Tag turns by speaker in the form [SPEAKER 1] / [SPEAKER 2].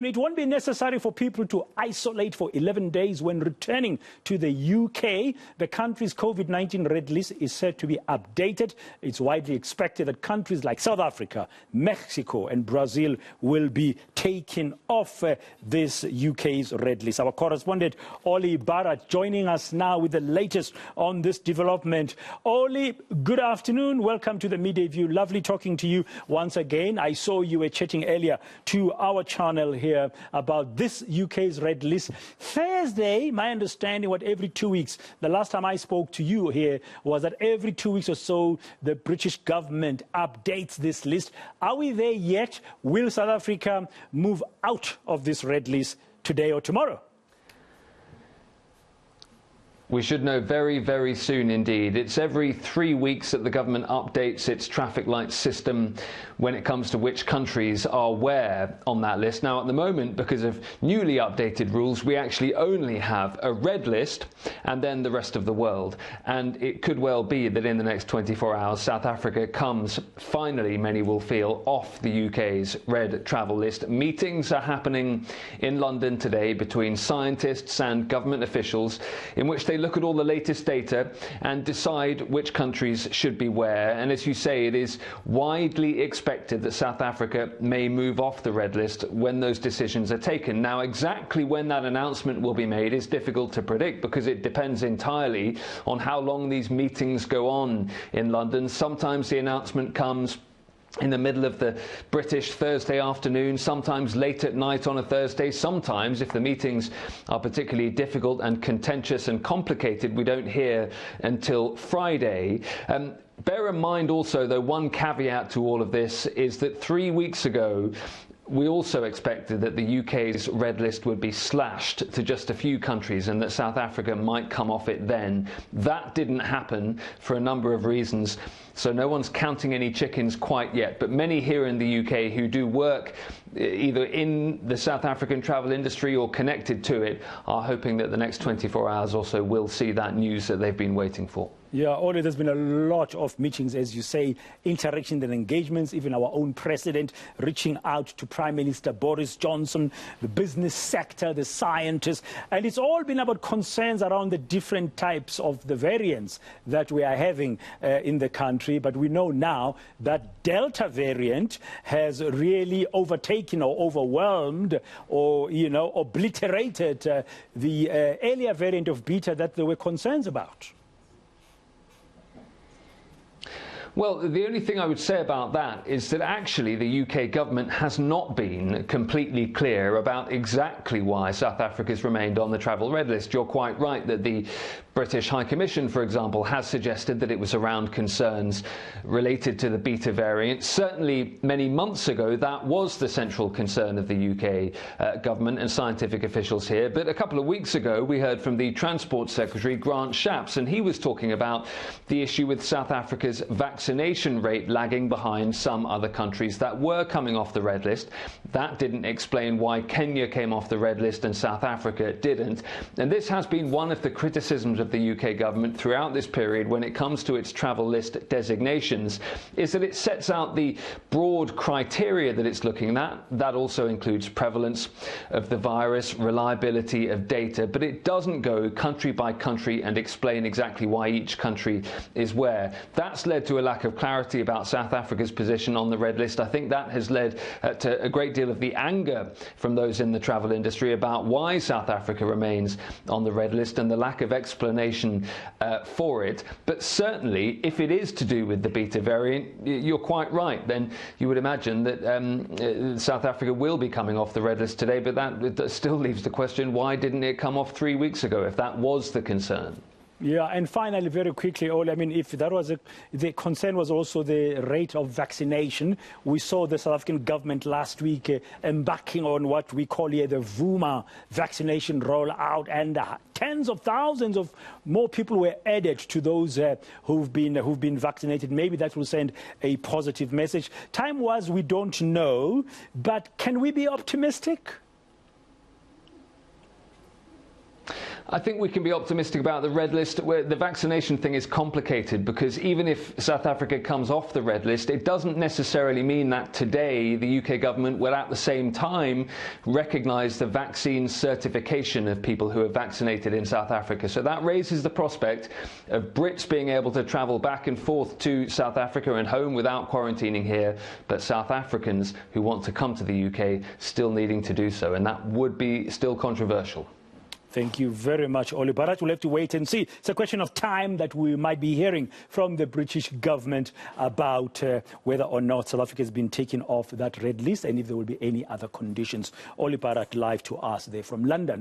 [SPEAKER 1] It won't be necessary for people to isolate for 11 days when returning to the UK. The country's COVID-19 red list is said to be updated. It's widely expected that countries like South Africa, Mexico and Brazil will be taken off this UK's red list. Our correspondent, Olly Barrat, joining us now with the latest on this development. Olly, good afternoon. Welcome to the Midday View. Lovely talking to you once again. I saw you were chatting earlier to our channel here about this UK's red list. Thursday, my understanding, every 2 weeks, the last time I spoke to you here was that every 2 weeks or so, the British government updates this list. Are we there yet? Will South Africa move out of this red list today or tomorrow?
[SPEAKER 2] We should know very, very soon indeed. It's every 3 weeks that the government updates its traffic light system when it comes to which countries are where on that list. Now, at the moment, because of newly updated rules, we actually only have a red list and then the rest of the world. And it could well be that in the next 24 hours, South Africa comes, finally, many will feel, off the UK's red travel list. Meetings are happening in London today between scientists and government officials in which they look at all the latest data and decide which countries should be where. And as you say, it is widely expected that South Africa may move off the red list when those decisions are taken. Now, exactly when that announcement will be made is difficult to predict because it depends entirely on how long these meetings go on in London. Sometimes the announcement comes in the middle of the British Thursday afternoon, sometimes late at night on a Thursday. Sometimes, if the meetings are particularly difficult and contentious and complicated, we don't hear until Friday. Bear in mind also, though, one caveat to all of this is that 3 weeks ago, we also expected that the UK's red list would be slashed to just a few countries and that South Africa might come off it then. That didn't happen for a number of reasons, so no one's counting any chickens quite yet. But many here in the UK who do work either in the South African travel industry or connected to it are hoping that the next 24 hours or so will see that news that they've been waiting for.
[SPEAKER 1] Yeah, Olly, there's been a lot of meetings, as you say, interactions and engagements, even our own president reaching out to Prime Minister Boris Johnson, the business sector, the scientists, and it's all been about concerns around the different types of the variants that we are having in the country. But we know now that Delta variant has really overtaken or overwhelmed or, obliterated the earlier variant of Beta that there were concerns about.
[SPEAKER 2] Well, the only thing I would say about that is that actually the UK government has not been completely clear about exactly why South Africa's remained on the travel red list. You're quite right that the British High Commission, for example, has suggested that it was around concerns related to the Beta variant. Certainly many months ago, that was the central concern of the UK government and scientific officials here. But a couple of weeks ago, we heard from the Transport Secretary, Grant Shapps, and he was talking about the issue with South Africa's vaccination rate lagging behind some other countries that were coming off the red list. That didn't explain why Kenya came off the red list and South Africa didn't. And this has been one of the criticisms of the UK government throughout this period when it comes to its travel list designations, is that it sets out the broad criteria that it's looking at. That also includes prevalence of the virus, reliability of data, but it doesn't go country by country and explain exactly why each country is where. That's led to a lack of clarity about South Africa's position on the red list. I think that has led to a great deal of the anger from those in the travel industry about why South Africa remains on the red list and the lack of explanation for it. But certainly, if it is to do with the Beta variant, you're quite right. Then you would imagine that South Africa will be coming off the red list today, but that still leaves the question, why didn't it come off 3 weeks ago if that was the concern?
[SPEAKER 1] Yeah, and finally, very quickly, Olly, I mean, if that was the concern was also the rate of vaccination. We saw the South African government last week embarking on what we call here the Vuma vaccination rollout, and tens of thousands of more people were added to those who've been vaccinated. Maybe that will send a positive message. Time-wise, we don't know, but can we be optimistic?
[SPEAKER 2] I think we can be optimistic about the red list. Where the vaccination thing is complicated, because even if South Africa comes off the red list, it doesn't necessarily mean that today the UK government will at the same time recognise the vaccine certification of people who are vaccinated in South Africa. So that raises the prospect of Brits being able to travel back and forth to South Africa and home without quarantining here, but South Africans who want to come to the UK still needing to do so, and that would be still controversial.
[SPEAKER 1] Thank you very much, Olly Barrat. We'll have to wait and see. It's a question of time that we might be hearing from the British government about whether or not South Africa has been taken off that red list and if there will be any other conditions. Olly Barrat live to us there from London.